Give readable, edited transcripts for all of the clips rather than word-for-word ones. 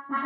Good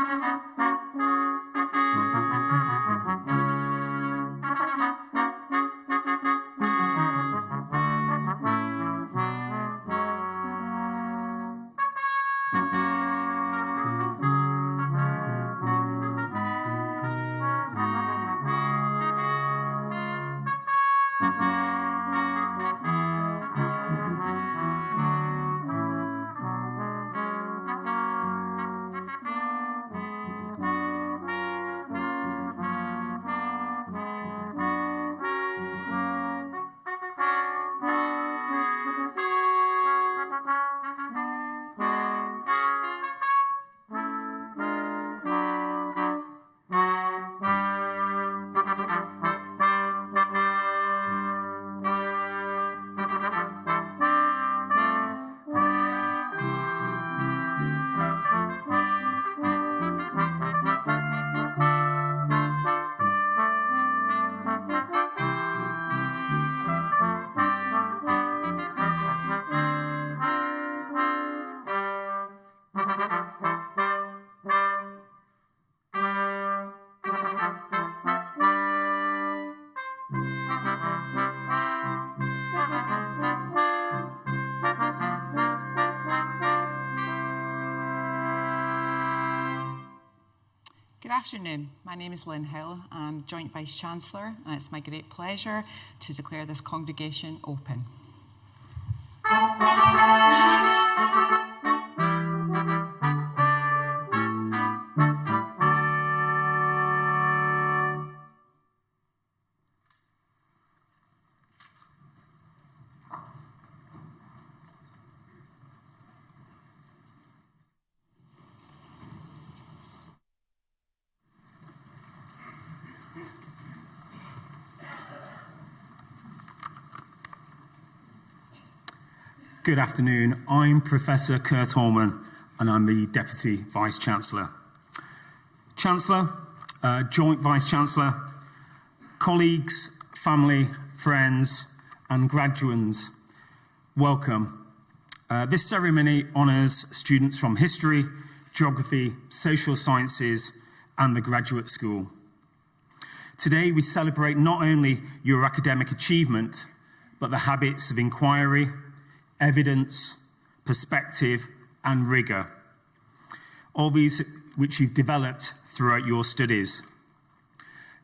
afternoon. My name is Lynn Hill. I'm Joint Vice-Chancellor, and it's my great pleasure to declare this congregation open. Good afternoon. I'm Professor Kurt Holman, and I'm the Deputy Vice-Chancellor. Chancellor, Joint Vice-Chancellor, colleagues, family, friends, and graduates, welcome. This ceremony honours students from history, geography, social sciences, and the graduate school. Today, we celebrate not only your academic achievement, but the habits of inquiry, evidence, perspective, and rigour, all these which you've developed throughout your studies.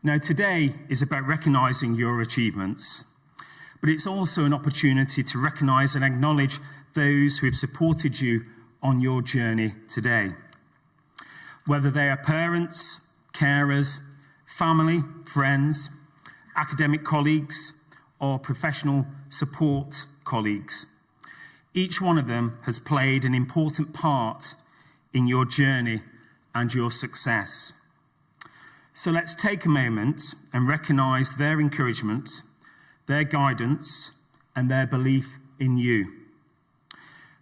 Now, today is about recognising your achievements, but it's also an opportunity to recognise and acknowledge those who have supported you on your journey today. Whether they are parents, carers, family, friends, academic colleagues, or professional support colleagues. Each one of them has played an important part in your journey and your success. So let's take a moment and recognise their encouragement, their guidance, and their belief in you.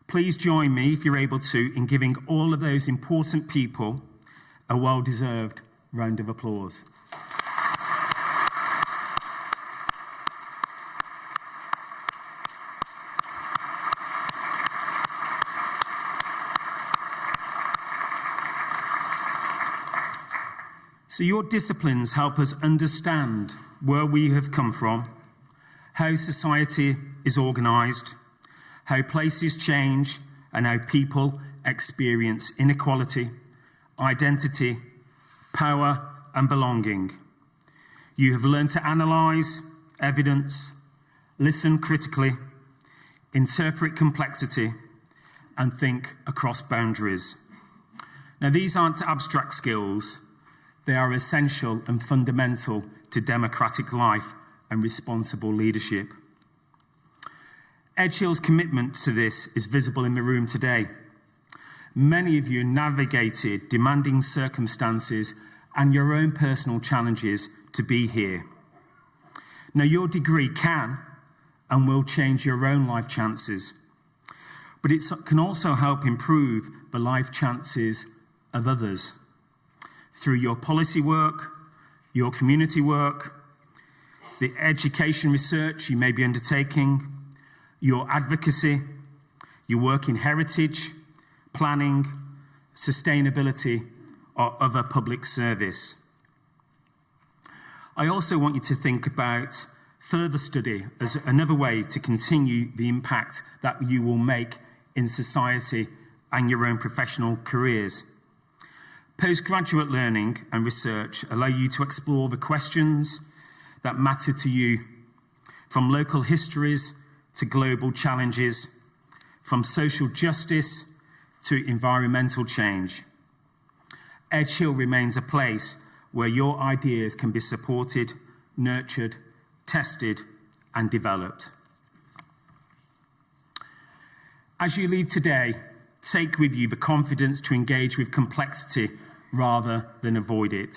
Please join me, if you're able to, in giving all of those important people a well-deserved round of applause. So your disciplines help us understand where we have come from, how society is organised, how places change, and how people experience inequality, identity, power, and belonging. You have learned to analyse evidence, listen critically, interpret complexity, and think across boundaries. Now, these aren't abstract skills. They are essential and fundamental to democratic life and responsible leadership. Edgehill's commitment to this is visible in the room today. Many of you navigated demanding circumstances and your own personal challenges to be here. Now, your degree can and will change your own life chances, but it can also help improve the life chances of others. Through your policy work, your community work, the education research you may be undertaking, your advocacy, your work in heritage, planning, sustainability, or other public service. I also want you to think about further study as another way to continue the impact that you will make in society and your own professional careers. Postgraduate learning and research allow you to explore the questions that matter to you, from local histories to global challenges, from social justice to environmental change. Edge Hill remains a place where your ideas can be supported, nurtured, tested, and developed. As you leave today, take with you the confidence to engage with complexity rather than avoid it.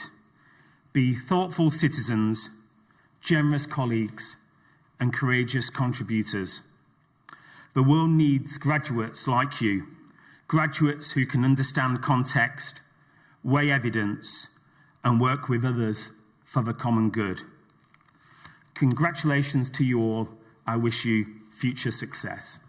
Be thoughtful citizens, generous colleagues, and courageous contributors. The world needs graduates like you, graduates who can understand context, weigh evidence, and work with others for the common good. Congratulations to you all. I wish you future success.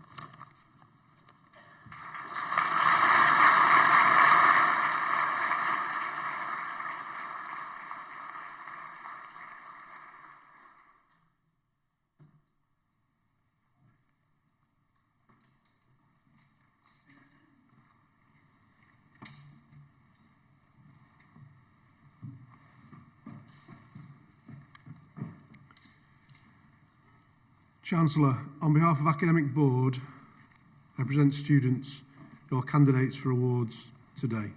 Chancellor, on behalf of Academic Board, I present students your candidates for awards today.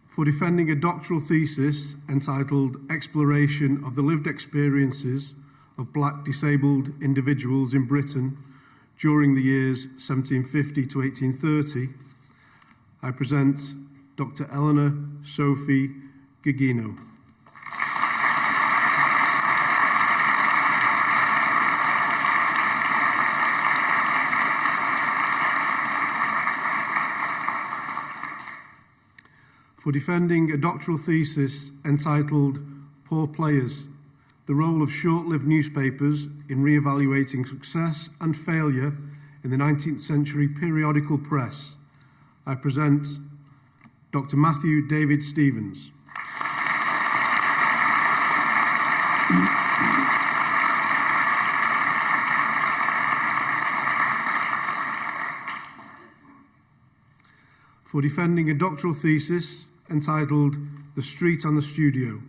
For defending a doctoral thesis entitled Exploration of the Lived Experiences of Black Disabled Individuals in Britain during the years 1750 to 1830, I present Dr. Eleanor Sophie Gugino. For defending a doctoral thesis entitled Poor Players, the role of short-lived newspapers in re-evaluating success and failure in the 19th century periodical press, I present Dr. Matthew David Stevens. For defending a doctoral thesis entitled The Street and the Studio,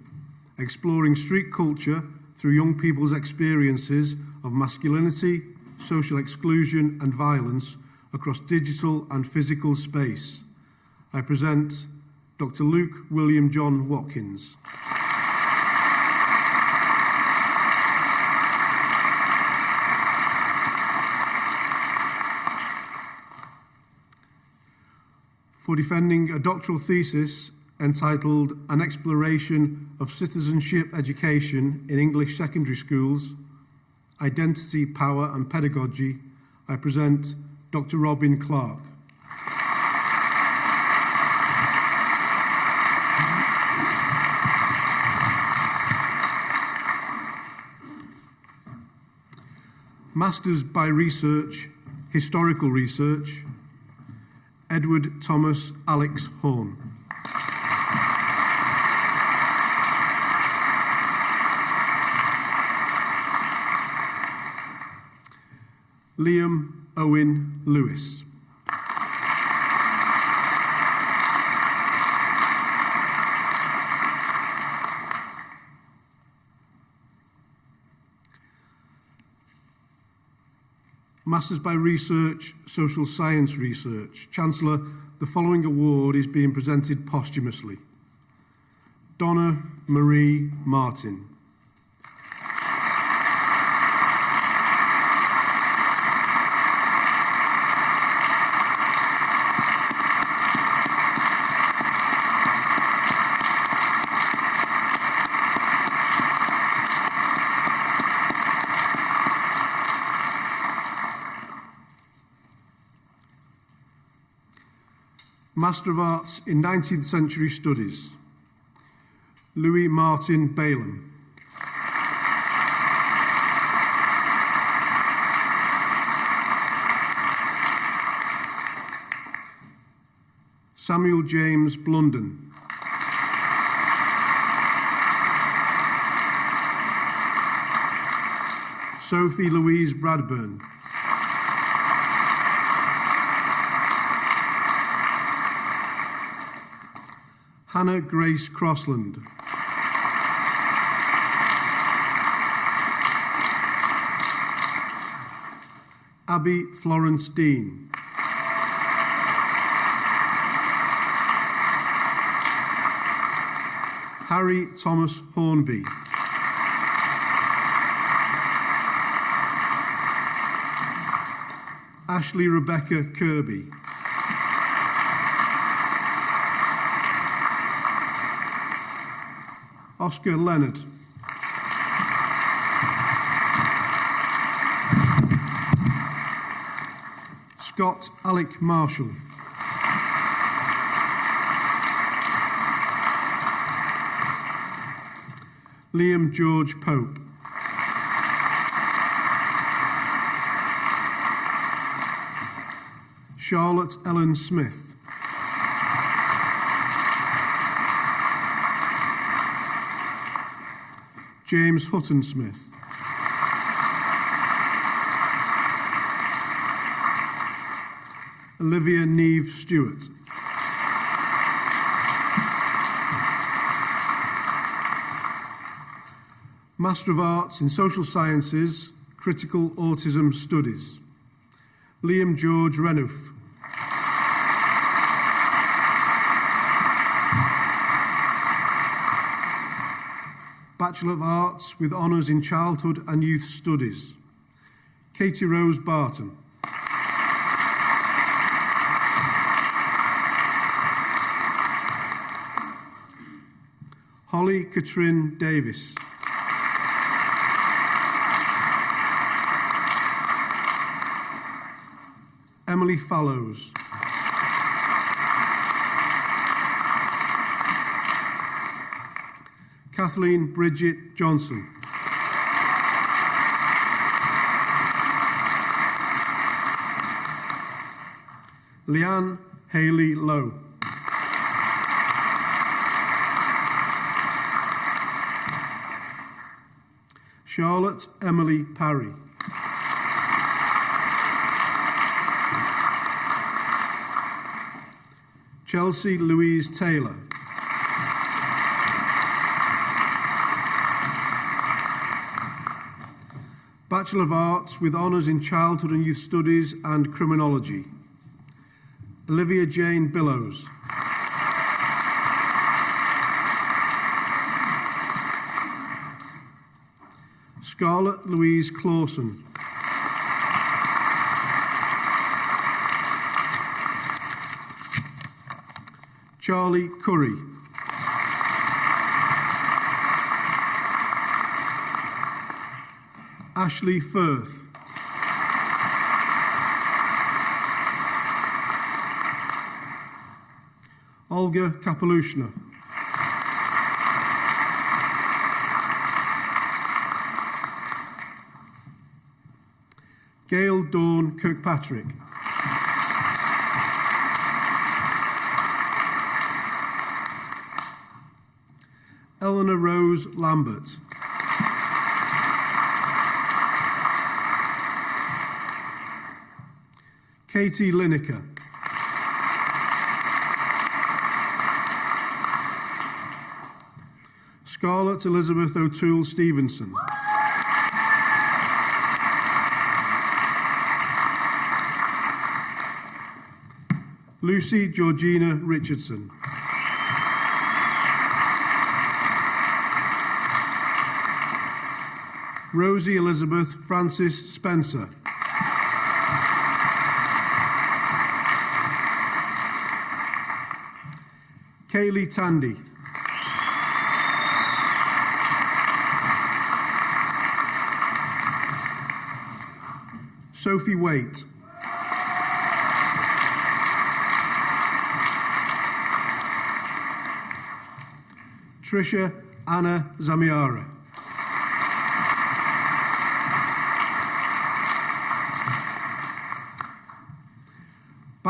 exploring street culture through young people's experiences of masculinity, social exclusion and violence across digital and physical space, I present Dr. Luke William John Watkins. For defending a doctoral thesis entitled An Exploration of Citizenship Education in English Secondary Schools, Identity, Power and Pedagogy, I present Dr. Robin Clark. Masters by Research, Historical Research, Edward Thomas Alex Horn. Liam Owen Lewis. Masters by Research, Social Science Research. Chancellor, the following award is being presented posthumously. Donna Marie Martin. Master of Arts in 19th Century Studies, Louis Martin Balaam. Samuel James Blunden. Sophie Louise Bradburn. Hannah Grace Crossland. Abby Florence Dean. Harry Thomas Hornby. Ashley Rebecca Kirby. Oscar Leonard. Scott Alec Marshall. Liam George Pope. Charlotte Ellen Smith. James Hutton Smith. Olivia Neve Stewart. Master of Arts in Social Sciences, Critical Autism Studies, Liam George Renouf. Bachelor of Arts with Honours in Childhood and Youth Studies, Katie Rose Barton. Holly Katrin Davis. Emily Fallows. Kathleen Bridget Johnson. Leanne Haley Lowe. Charlotte Emily Parry. Chelsea Louise Taylor. Bachelor of Arts with Honours in Childhood and Youth Studies and Criminology, Olivia Jane Billows. Scarlett Louise Clawson. Charlie Curry. Ashley Firth. Olga Kapelushna. Gail Dawn Kirkpatrick. Eleanor Rose Lambert. Katie Lineker. Scarlett Elizabeth O'Toole Stevenson. Lucy Georgina Richardson. Rosie Elizabeth Francis Spencer. Kaylee Tandy. Sophie Waite. Trisha Anna Zamiara.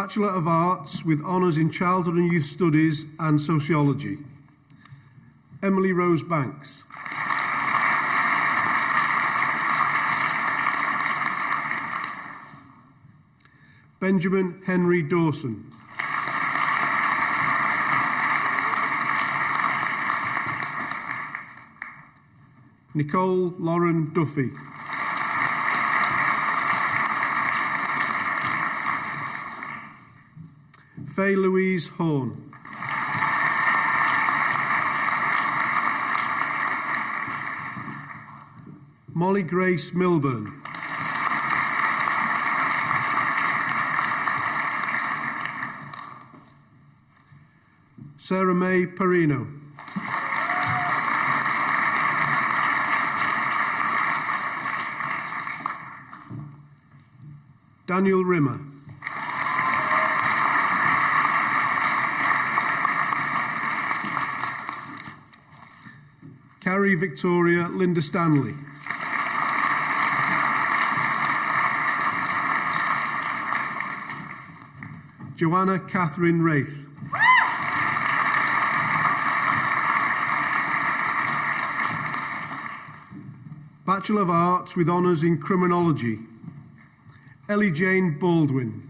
Bachelor of Arts with honours in Childhood and Youth Studies and Sociology, Emily Rose Banks. Benjamin Henry Dawson. Nicole Lauren Duffy. Faye Louise Horn. Molly Grace Milburn. Sarah May Perino. Daniel Rimmer. Carrie Victoria Linda Stanley. Joanna Catherine Wraith. Bachelor of Arts with honours in Criminology, Ellie Jane Baldwin.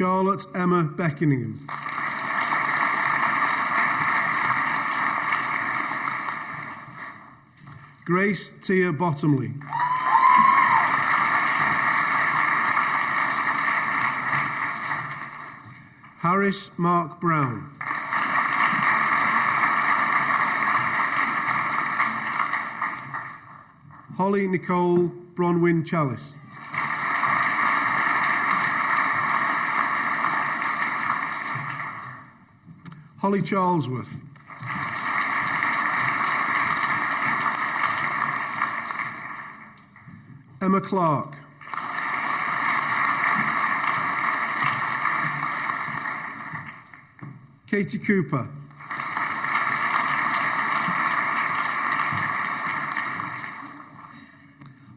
Charlotte Emma Beckingham. Grace Tia Bottomley. Harris Mark Brown. Holly Nicole Bronwyn Chalice. Holly Charlesworth. Emma Clark. Katie Cooper.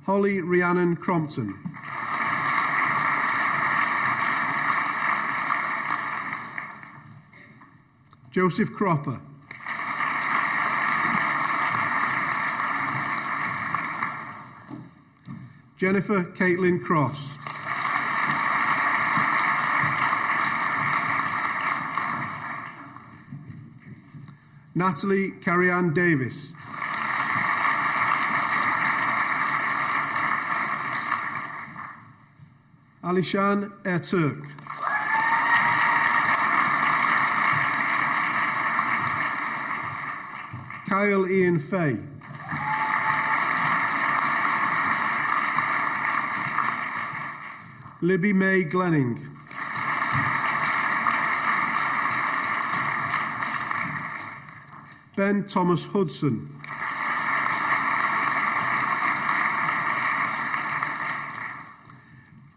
Holly Rhiannon Crompton. Joseph Cropper. Jennifer Caitlin Cross. Natalie Carrie-Ann Davis. Alishan Erturk. Kyle Ian Fay. Libby May Glenning. Ben Thomas Hudson.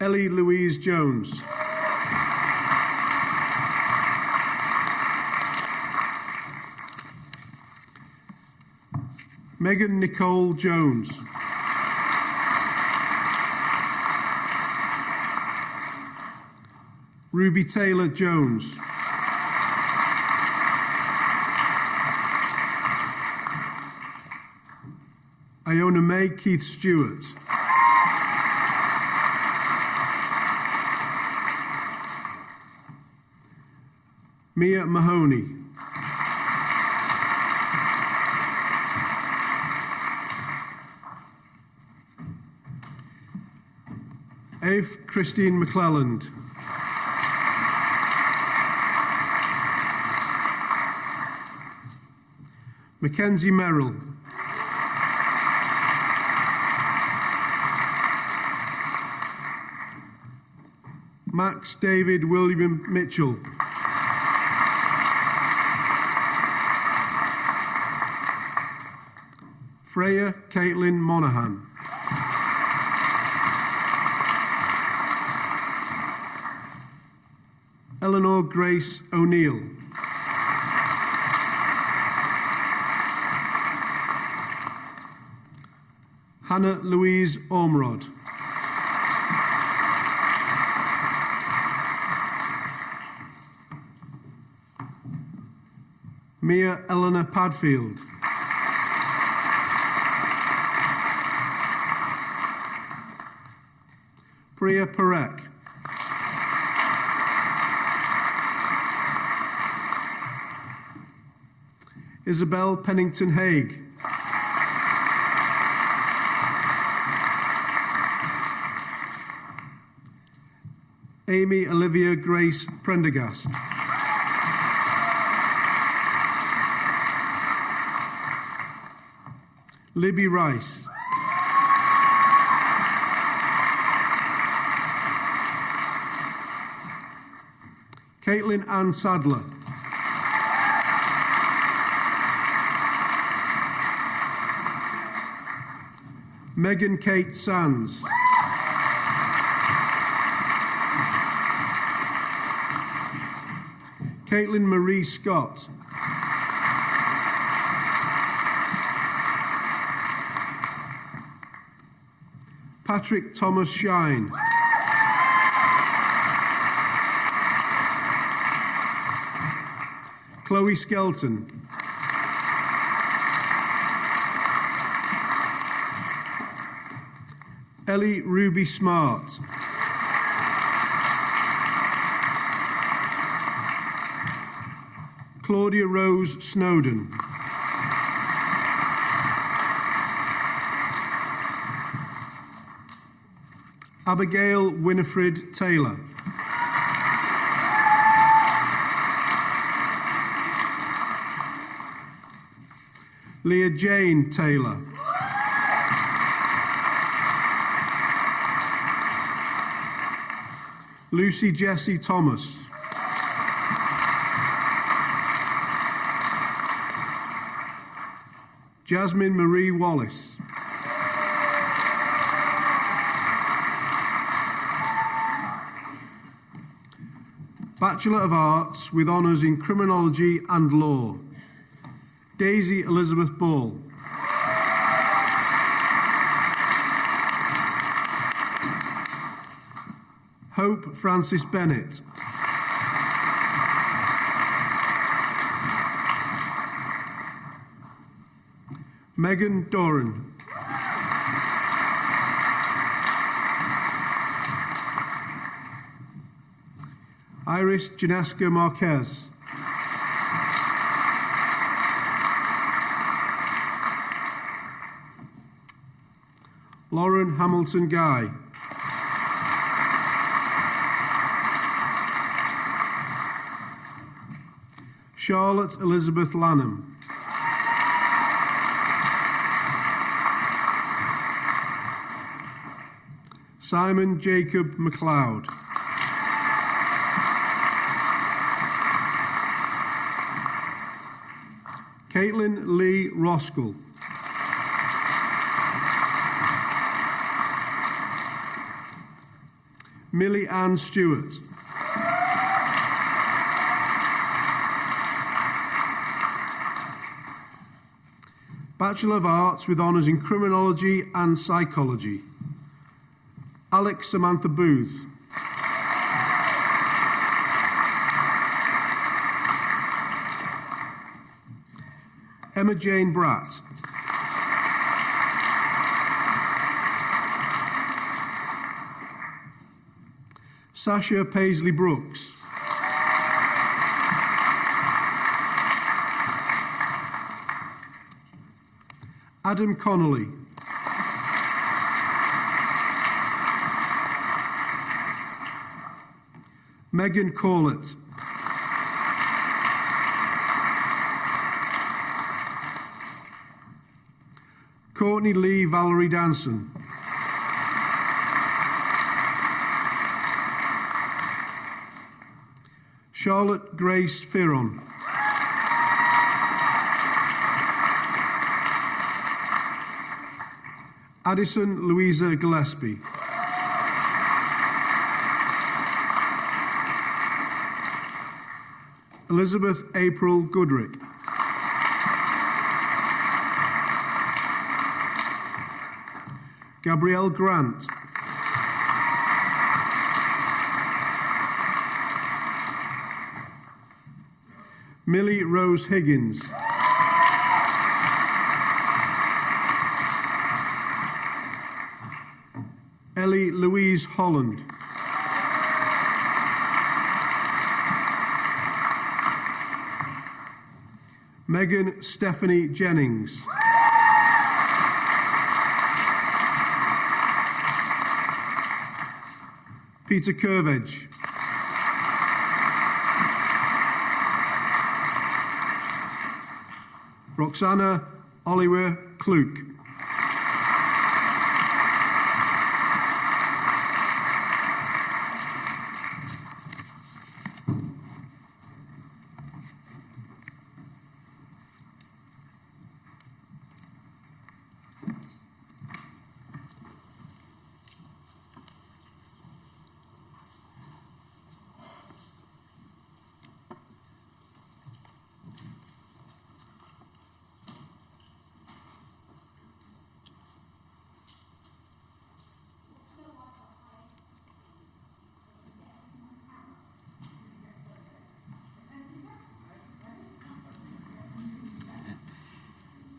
Ellie Louise Jones. Megan Nicole Jones. Ruby Taylor Jones. Iona May Keith Stewart. Mia Mahoney. Ave Christine McClelland. Mackenzie Merrill. Max David William Mitchell. Freya Caitlin Monaghan. Eleanor Grace O'Neill. Hannah Louise Ormerod. Mia Eleanor Padfield. Priya Parekh. Isabel Pennington Haig. Amy Olivia Grace Prendergast. Libby Rice. Caitlin Ann Sadler. Megan Kate Sands. Caitlin Marie Scott. Patrick Thomas Shine. Chloe Skelton. Ellie Ruby Smart. Claudia Rose Snowden. Abigail Winifred Taylor. Leah Jane Taylor. Lucy Jessie Thomas. Jasmine Marie Wallace. Bachelor of Arts with honours in Criminology and Law, Daisy Elizabeth Ball. Hope Francis Bennett. Megan Doran. Iris Janeska Marquez. Lauren Hamilton Guy. Charlotte Elizabeth Lanham. Simon Jacob MacLeod. Caitlin Lee Roskell. Millie Ann Stewart. Bachelor of Arts with honours in Criminology and Psychology, Alex Samantha Booth. Emma Jane Bratt. Sasha Paisley Brooks. Adam Connolly. Megan Corlett. Courtney Lee Valerie Danson. Charlotte Grace Firon. Addison Louisa Gillespie. Elizabeth April Goodrick. Gabrielle Grant. Millie Rose Higgins. Ellie Louise Holland. Megan Stephanie Jennings. Peter Curvedge. Roxana Oliver Kluke.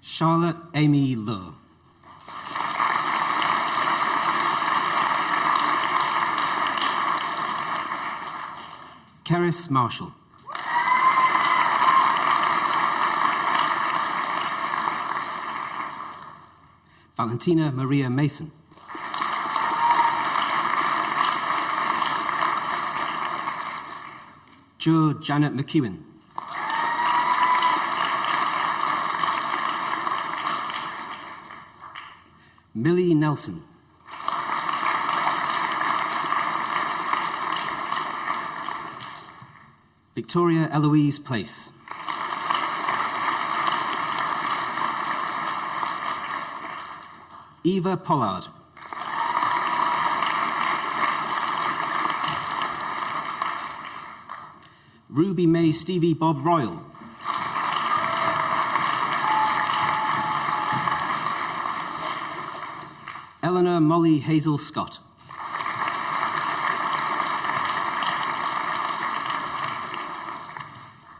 Charlotte Amy Lowe. Keris Marshall. Valentina Maria Mason. Jo Janet McEwen. Millie Nelson. Victoria Eloise Place. Eva Pollard. Ruby May Stevie Bob Royal. Eleanor Molly Hazel Scott.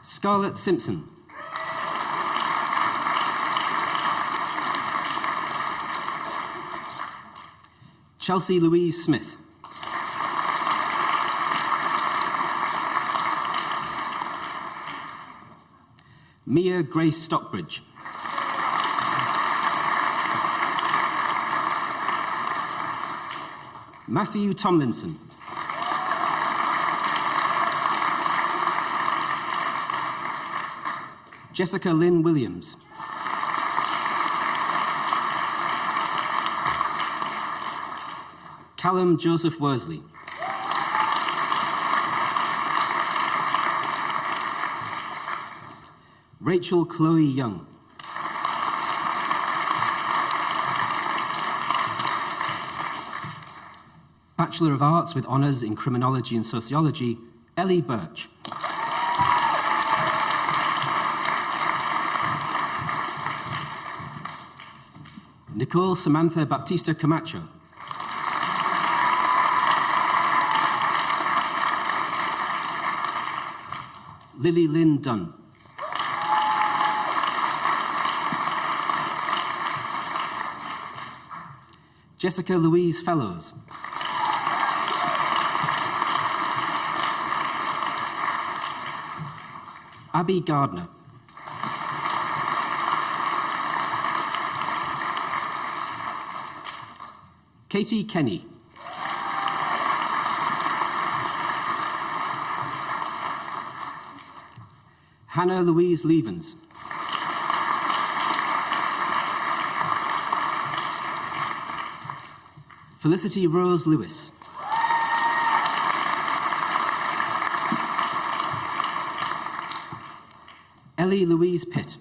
Scarlett Simpson. Chelsea Louise Smith. Mia Grace Stockbridge. Matthew Tomlinson. Jessica Lynn Williams. Callum Joseph Worsley. Rachel Chloe Young. Bachelor of Arts with honours in Criminology and Sociology, Ellie Birch. Nicole Samantha Baptista Camacho. Lily Lynn Dunn. Jessica Louise Fellows. Abby Gardner. Katie Kenny. Hannah Louise Levens. Felicity Rose Lewis. Ellie Louise Pitt.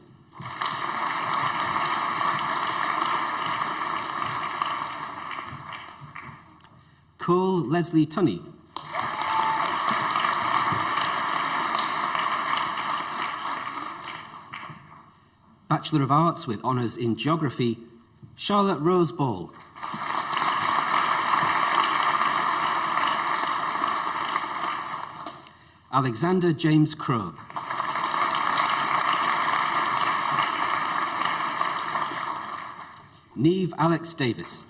Cole Leslie Tunney. Bachelor of Arts with honours in Geography, Charlotte Rose Ball. Alexander James Crowe. Neve Alex Davis.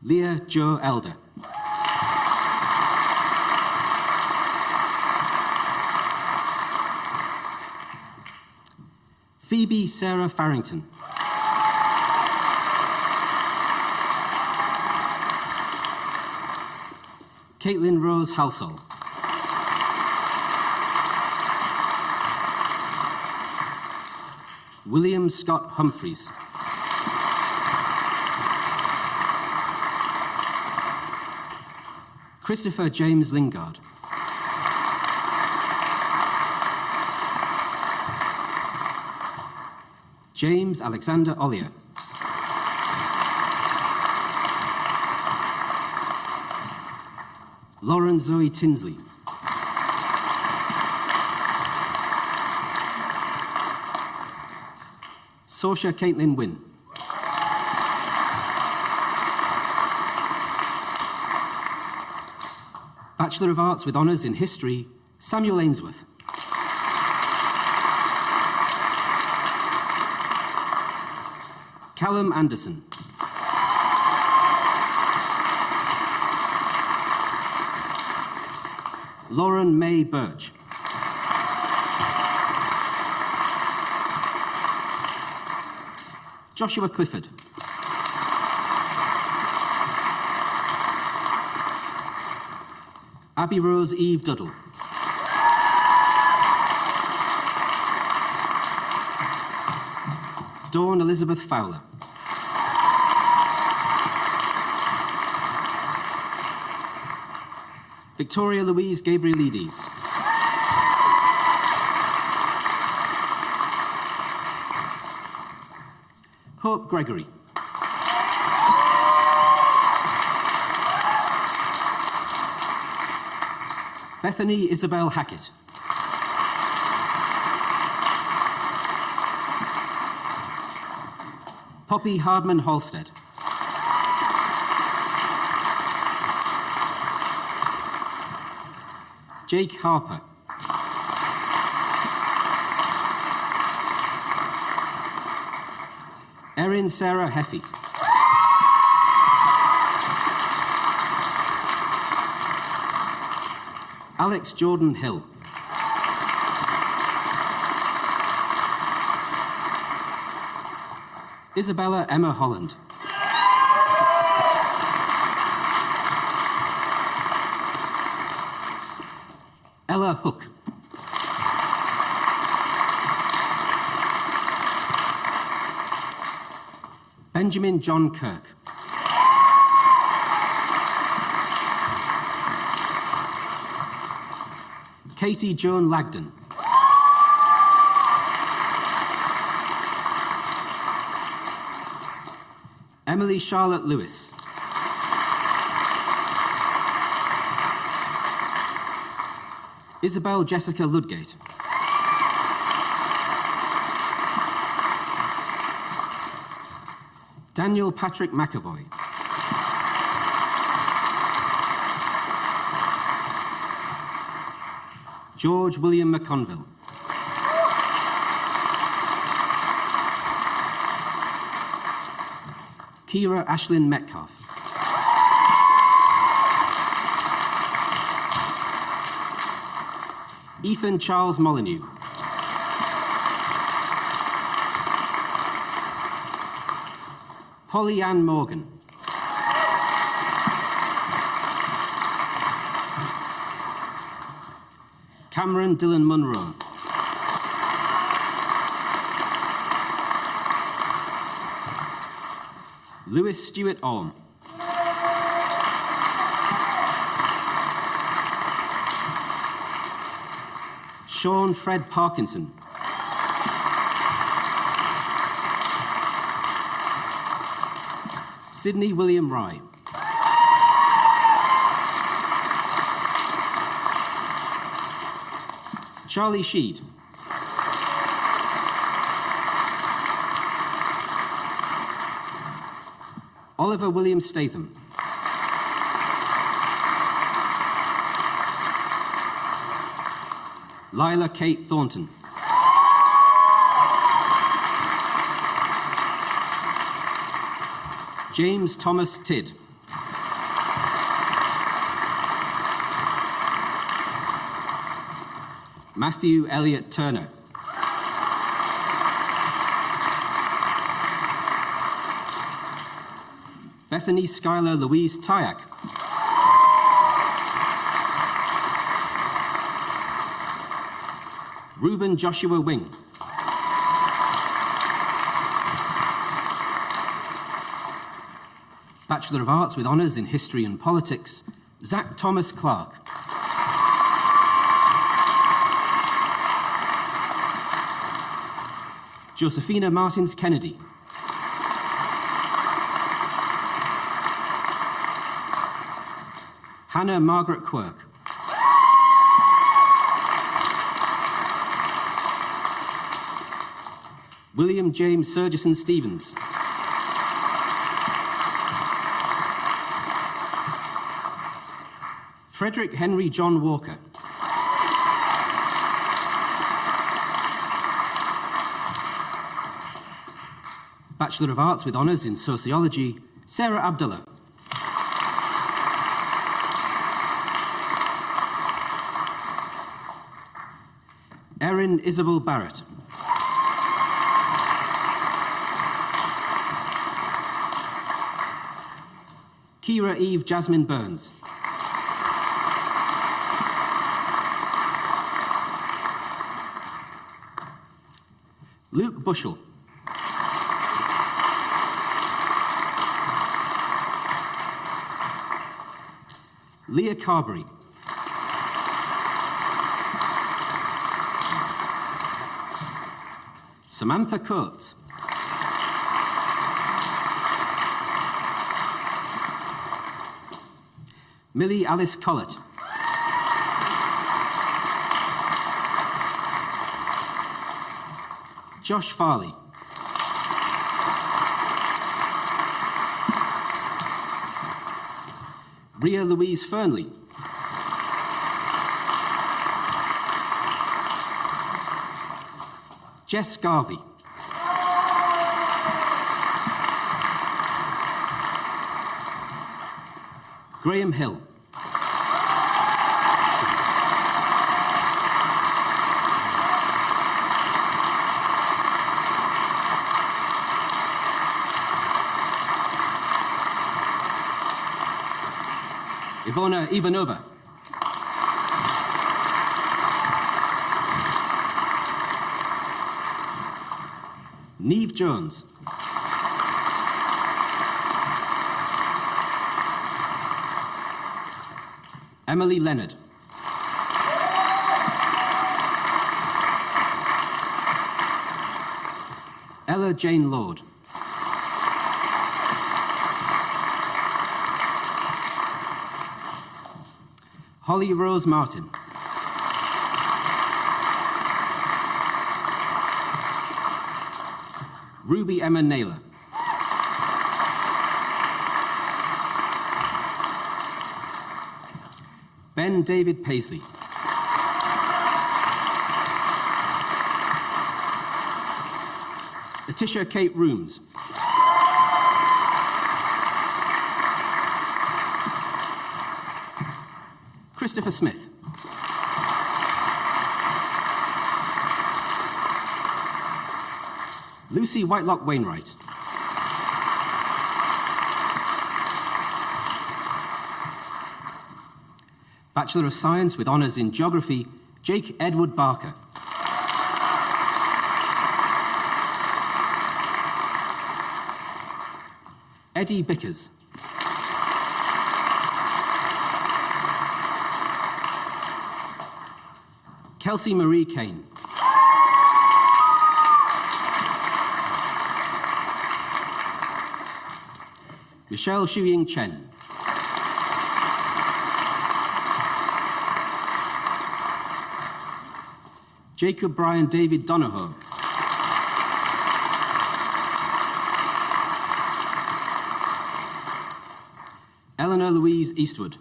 Leah Jo Elder. Phoebe Sarah Farrington. Caitlin Rose Halsall. William Scott Humphreys. Christopher James Lingard. James Alexander Ollier. Lauren Zoe Tinsley. Saoirse Caitlin Wynne. Bachelor of Arts with Honours in History, Samuel Ainsworth. Callum Anderson. Lauren May Birch. Joshua Clifford. Abby Rose Eve Duddle. Dawn Elizabeth Fowler. Victoria Louise Gabrielides. Hope Gregory. Bethany Isabel Hackett. Poppy Hardman Halstead. Jake Harper. Erin Sarah Heffy. Alex Jordan Hill. Isabella Emma Holland. Ella Hook. Benjamin John Kirk. Katie Joan Lagden. Emily Charlotte Lewis. Isabel Jessica Ludgate. Daniel Patrick McAvoy. George William McConville. Kira Ashlyn Metcalf. Ethan Charles Molyneux. Holly Ann Morgan. Cameron Dylan Munro. Lewis Stewart Orme. Sean Fred Parkinson. Sydney William Rye. Charlie Sheed. Oliver William Statham. Lila Kate Thornton. James Thomas Tidd. Matthew Elliott Turner. Bethany Schuyler Louise Tyack. Reuben Joshua Wing. Bachelor of Arts with Honours in History and Politics, Zach Thomas Clark. Josephina Martins Kennedy. Hannah Margaret Quirk. William James Surgison Stevens. Frederick Henry John Walker. Bachelor of Arts with Honours in Sociology, Sarah Abdullah. Erin Isabel Barrett. Kira Eve Jasmine Burns. Luke Bushell. Leah Carberry. Samantha Coates. Millie Alice Collett. Josh Farley. Rhea Louise Fernley. Jess Garvey. Graham Hill. Ivona Ivanova. Neve Jones. Emily Leonard. Ella Jane Lord. Holly Rose Martin. Ruby Emma Naylor. Ben David Paisley. Letitia Kate Rooms. Christopher Smith. Lucy Whitelock Wainwright. Bachelor of Science with Honours in Geography, Jake Edward Barker. Eddie Bickers. Kelsey Marie Kane. Michelle Xuying Chen. Jacob Brian David Donohoe. Eleanor Louise Eastwood.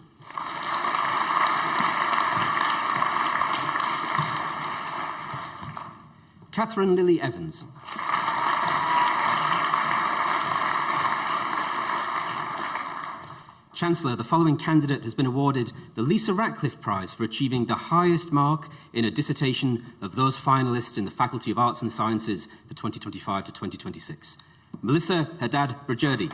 Catherine Lily Evans. Chancellor, the following candidate has been awarded the Lisa Ratcliffe Prize for achieving the highest mark in a dissertation of those finalists in the Faculty of Arts and Sciences for 2025 to 2026. Melissa Haddad Brajurdi.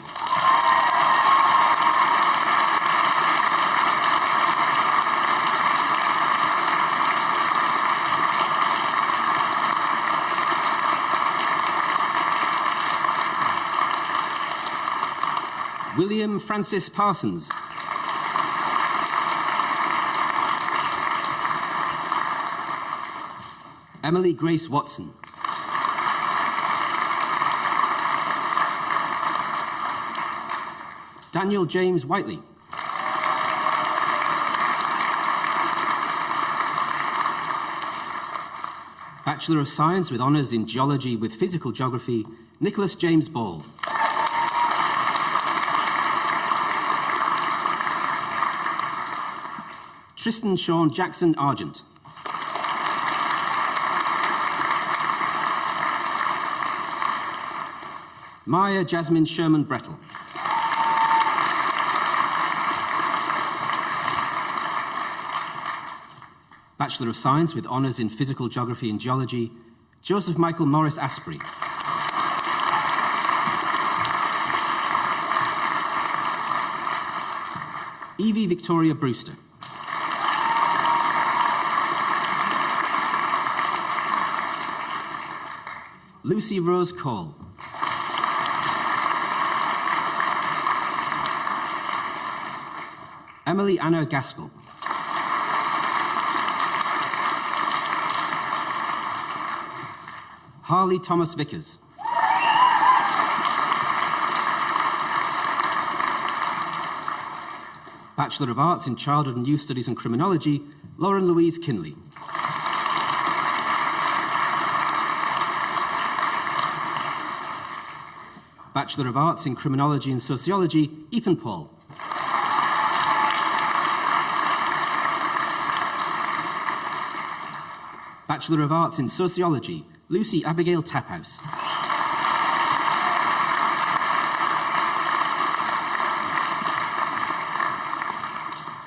William Francis Parsons. Emily Grace Watson. Daniel James Whiteley. Bachelor of Science with honours in Geology with Physical Geography, Nicholas James Ball. Tristan Sean Jackson Argent. Maya Jasmine Sherman Brettle. Bachelor of Science with honours in Physical Geography and Geology, Joseph Michael Morris Asprey. Evie Victoria Brewster. Lucy Rose Cole. Emily Anna Gaskell. Harley Thomas Vickers. Bachelor of Arts in Childhood and Youth Studies and Criminology, Lauren Louise Kinley. Bachelor of Arts in Criminology and Sociology, Ethan Paul. Bachelor of Arts in Sociology, Lucy Abigail Taphouse.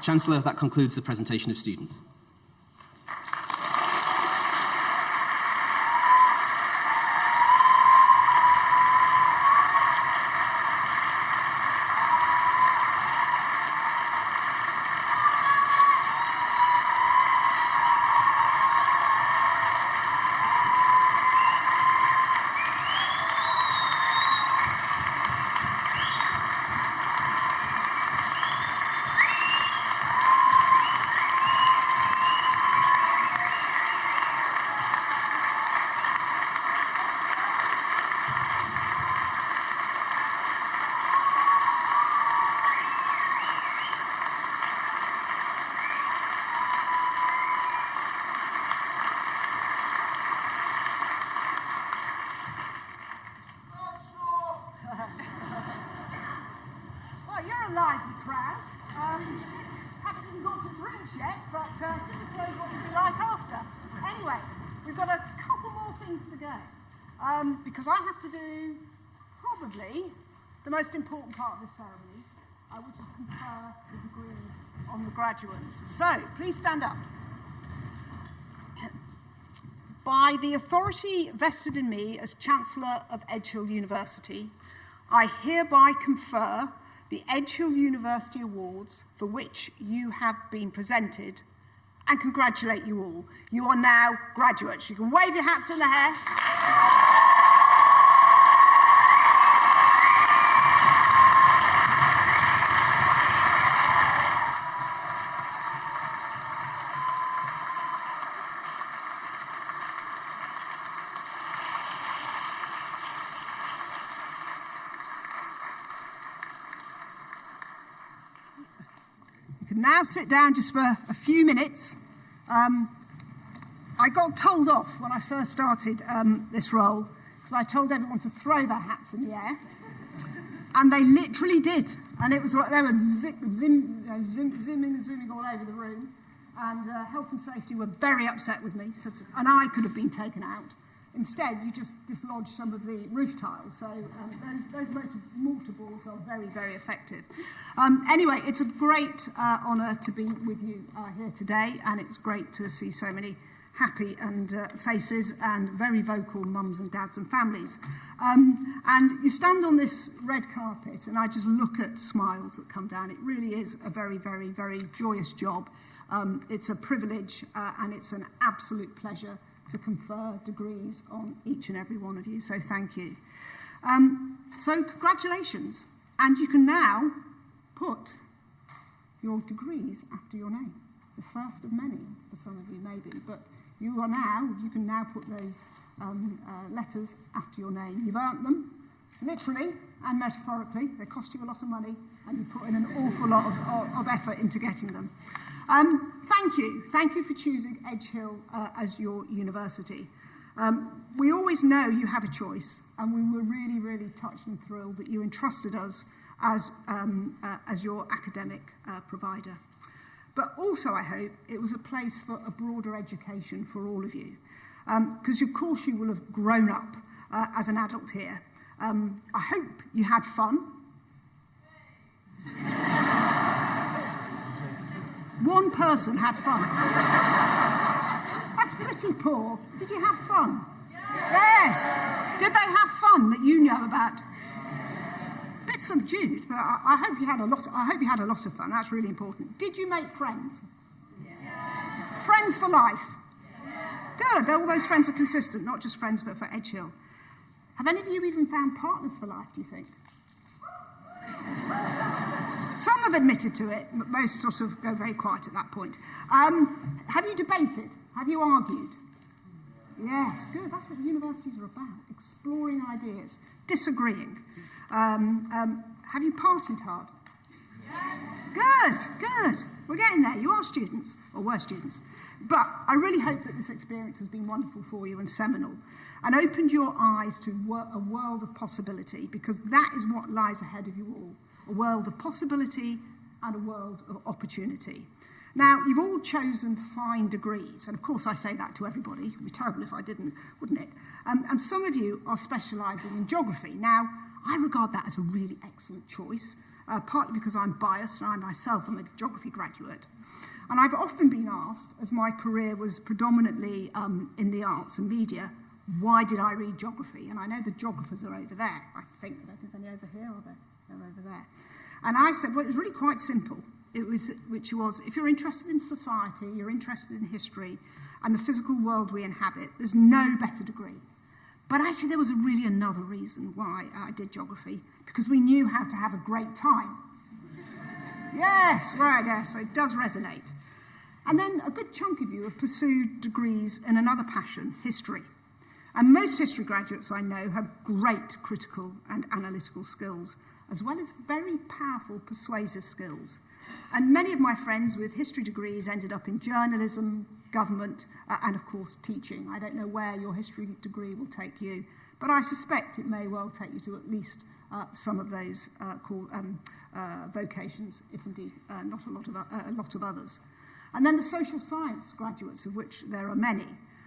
Chancellor, that concludes the presentation of students. lively crowd. Haven't even got to drinks yet, but goodness knows what it'll be like after. Anyway, we've got a couple more things to go, because I have to do probably the most important part of this ceremony, which is confer the degrees on the graduates. So, please stand up. By the authority vested in me as Chancellor of Edge Hill University, I hereby confer the Edge Hill University Awards for which you have been presented and congratulate you all. You are now graduates. You can wave your hats in the air. You can now sit down just for a few minutes. I got told off when I first started this role because I told everyone to throw their hats in the air, and they literally did. And it was like they were zooming all over the room, and health and safety were very upset with me, and I could have been taken out. Instead, you just dislodge some of the roof tiles, so those mortar balls are very, very effective. Anyway, it's a great honour to be with you here today, and it's great to see so many happy and faces and very vocal mums and dads and families. And you stand on this red carpet, and I just look at smiles that come down. It really is a very, very, very joyous job. It's a privilege, and it's an absolute pleasure to confer degrees on each and every one of you, so thank you. So congratulations, and you can now put your degrees after your name. The first of many, for some of you maybe, but you can now put those letters after your name. You've earned them, literally and metaphorically. They cost you a lot of money, and you put in an awful lot of effort into getting them. Thank you for choosing Edge Hill as your university. We always know you have a choice, and we were really, really touched and thrilled that you entrusted us as your academic provider. But also, I hope, it was a place for a broader education for all of you, because of course you will have grown up as an adult here. I hope you had fun. One person had fun. That's pretty poor. Did you have fun? Yes. Did they have fun that you know about? A bit subdued, but I hope you had a lot. I hope you had a lot of fun. That's really important. Did you make friends? Yes. Friends for life. Yes. Good. All those friends are consistent, not just friends, but for Edge Hill. Have any of you even found partners for life? Do you think? Some have admitted to it, but most sort of go very quiet at that point. Have you debated? Have you argued? Yes, good. That's what universities are about, exploring ideas, disagreeing. Have you partied hard? Good. We're getting there. You are students, or were students. But I really hope that this experience has been wonderful for you and seminal, and opened your eyes to a world of possibility, because that is what lies ahead of you all. A world of possibility and a world of opportunity. Now, you've all chosen fine degrees, and of course I say that to everybody. It would be terrible if I didn't, wouldn't it? And some of you are specialising in geography. Now, I regard that as a really excellent choice, partly because I'm biased, and I myself am a geography graduate. And I've often been asked, as my career was predominantly in the arts and media, why did I read geography? And I know the geographers are over there. I don't think there's any over here, are there? They're over there. And I said, well, it was really quite simple. Which was, if you're interested in society, you're interested in history, and the physical world we inhabit, there's no better degree. But actually, there was really another reason why I did geography, because we knew how to have a great time. Yes, right, yes, so it does resonate. And then a good chunk of you have pursued degrees in another passion, history. And most history graduates I know have great critical and analytical skills, as well as very powerful persuasive skills. And many of my friends with history degrees ended up in journalism, government, and of course teaching. I don't know where your history degree will take you, but I suspect it may well take you to at least some of those vocations, if indeed not a lot of others. And then the social science graduates, of which there are many.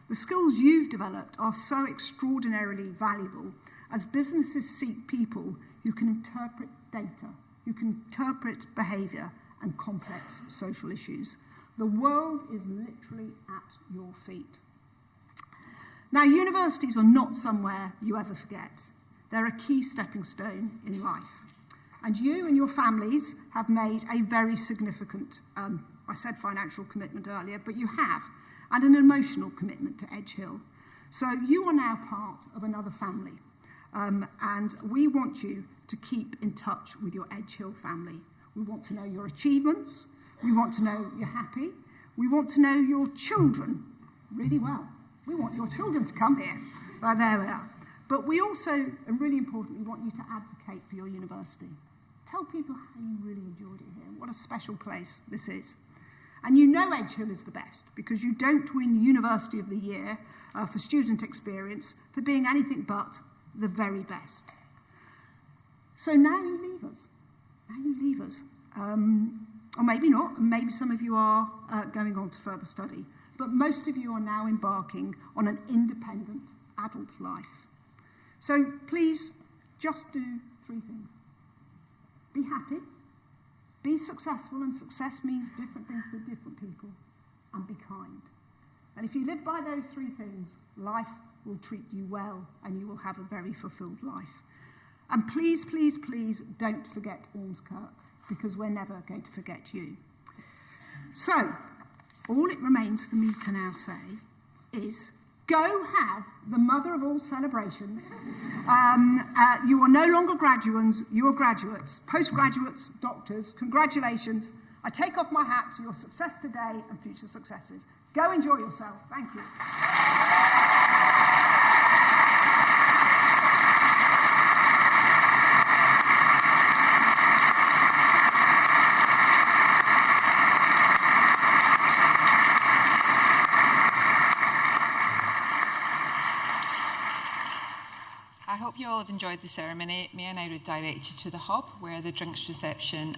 The skills you've developed are so extraordinarily valuable as businesses seek people who can interpret data, who can interpret behaviour and complex social issues. The world is literally at your feet. Now, universities are not somewhere you ever forget. They're a key stepping stone in life. And you and your families have made a very significant, I said financial commitment earlier, but you have, and an emotional commitment to Edge Hill. So you are now part of another family. And we want you to keep in touch with your Edge Hill family. We want to know your achievements. We want to know you're happy. We want to know your children really well. We want your children to come here. Well, there we are. But we also, and really importantly, want you to advocate for your university. Tell people how you really enjoyed it here, what a special place this is. And you know Edge Hill is the best because you don't win University of the Year for student experience for being anything but the very best. So now you leave us. Now you leave us. Or maybe not, and maybe some of you are going on to further study. But most of you are now embarking on an independent adult life. So please just do 3 things. Be happy. Be successful, and success means different things to different people. And be kind. And if you live by those 3 things, life will treat you well, and you will have a very fulfilled life. And please, please, please don't forget Ormskirk, because we're never going to forget you. So, all it remains for me to now say is, go have the mother of all celebrations. You are no longer graduates, you are graduates, postgraduates, doctors. Congratulations. I take off my hat to your success today and future successes. Go enjoy yourself. Thank you. I hope you all have enjoyed the ceremony. May I now direct you to the hub where the drinks reception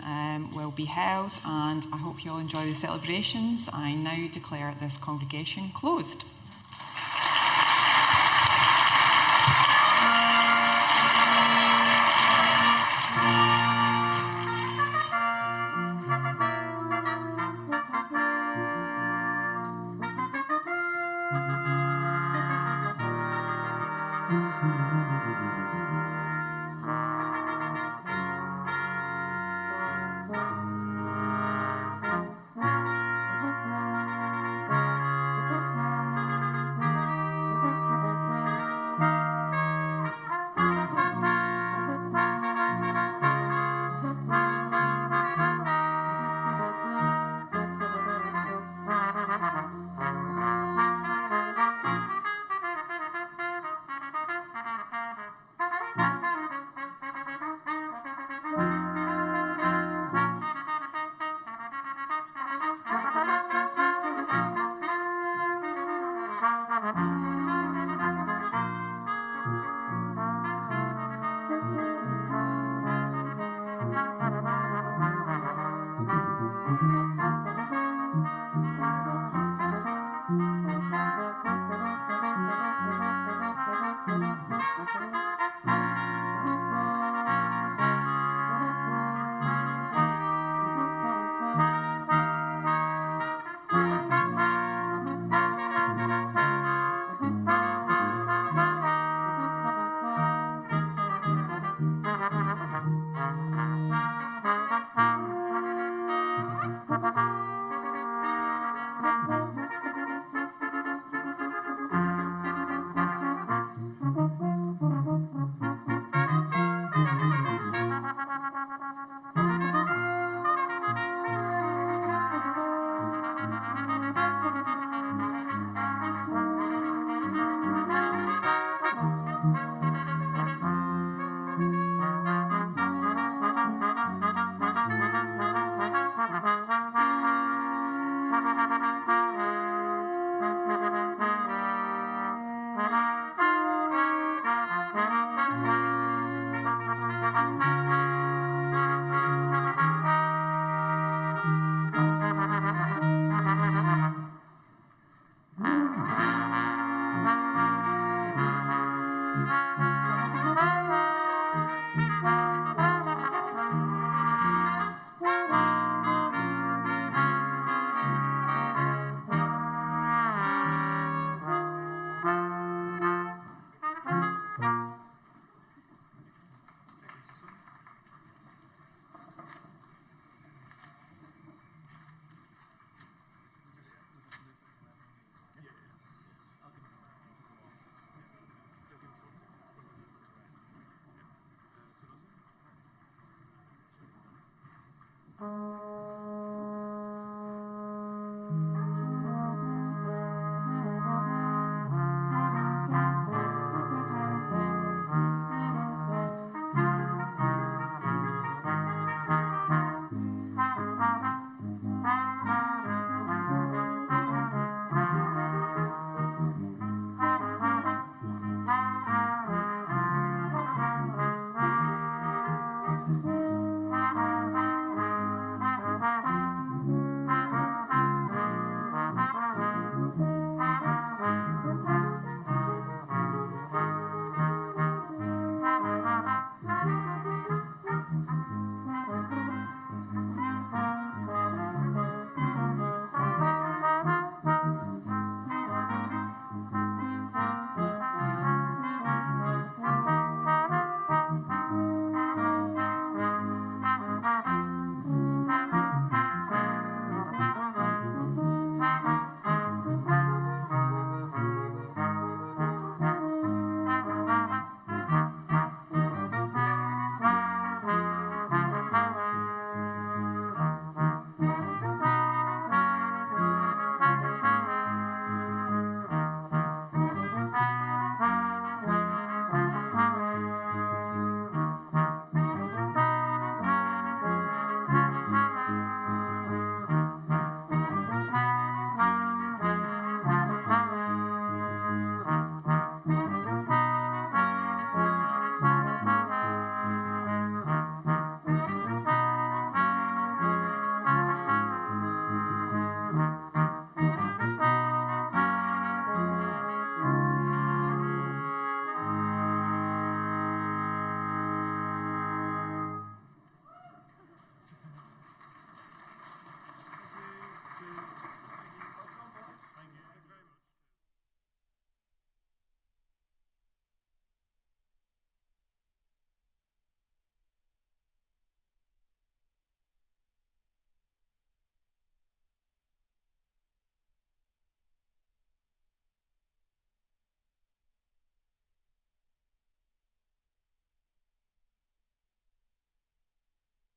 will be held, and I hope you all enjoy the celebrations. I now declare this congregation closed.